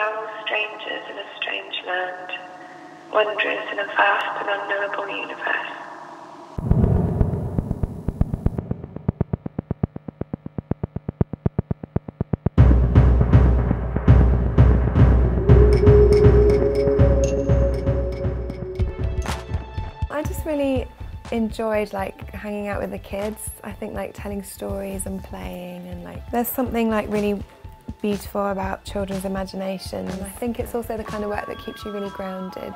are all strangers in a strange land, wanderers in a vast and unknowable universe. I just really enjoyed like hanging out with the kids. I think like telling stories and playing, and like there's something like really beautiful about children's imagination. And I think it's also the kind of work that keeps you really grounded.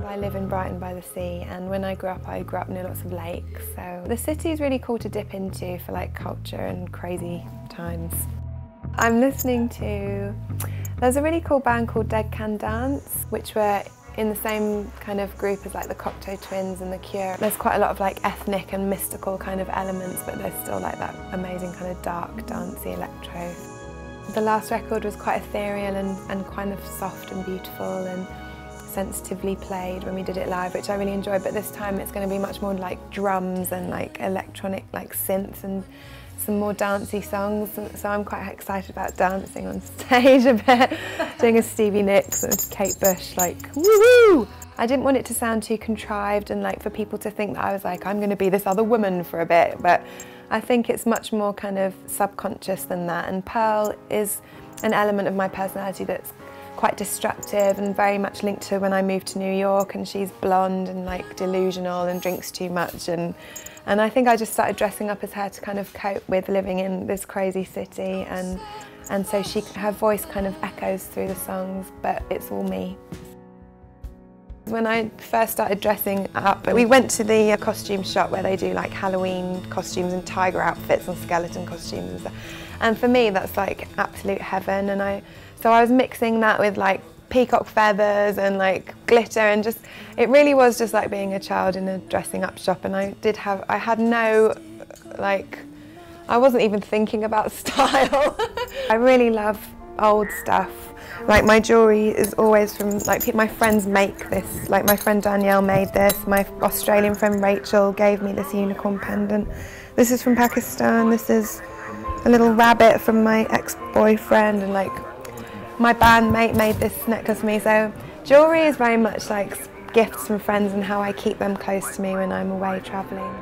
I live in Brighton by the sea, and when I grew up near lots of lakes, so the city is really cool to dip into for like culture and crazy times. I'm listening to, there's a really cool band called Dead Can Dance, which were in the same kind of group as like the Cocteau Twins and the Cure. There's quite a lot of like ethnic and mystical kind of elements, but there's still like that amazing kind of dark, dancey electro. The last record was quite ethereal and kind of soft and beautiful and sensitively played when we did it live, which I really enjoyed, but this time it's going to be much more like drums and like electronic like synths and some more dancey songs, so I'm quite excited about dancing on stage a bit, doing a Stevie Nicks and Kate Bush, like woohoo! I didn't want it to sound too contrived and like for people to think that I was like, I'm going to be this other woman for a bit, but I think it's much more kind of subconscious than that, and Pearl is an element of my personality that's quite destructive and very much linked to when I moved to New York, and she's blonde and like delusional and drinks too much, and I think I just started dressing up as her to kind of cope with living in this crazy city, and so her voice kind of echoes through the songs, but it's all me. When I first started dressing up, we went to the costume shop where they do like Halloween costumes and tiger outfits and skeleton costumes and stuff. And for me that's like absolute heaven, and so I was mixing that with like peacock feathers and like glitter, and just it really was just like being a child in a dressing up shop. And I had no like, I wasn't even thinking about style. I really love old stuff. Like my jewellery is always from like my friends make this. Like my friend Danielle made this. My Australian friend Rachel gave me this unicorn pendant. This is from Pakistan. This is a little rabbit from my ex-boyfriend, and like my bandmate made this necklace for me. So jewellery is very much like gifts from friends and how I keep them close to me when I'm away travelling.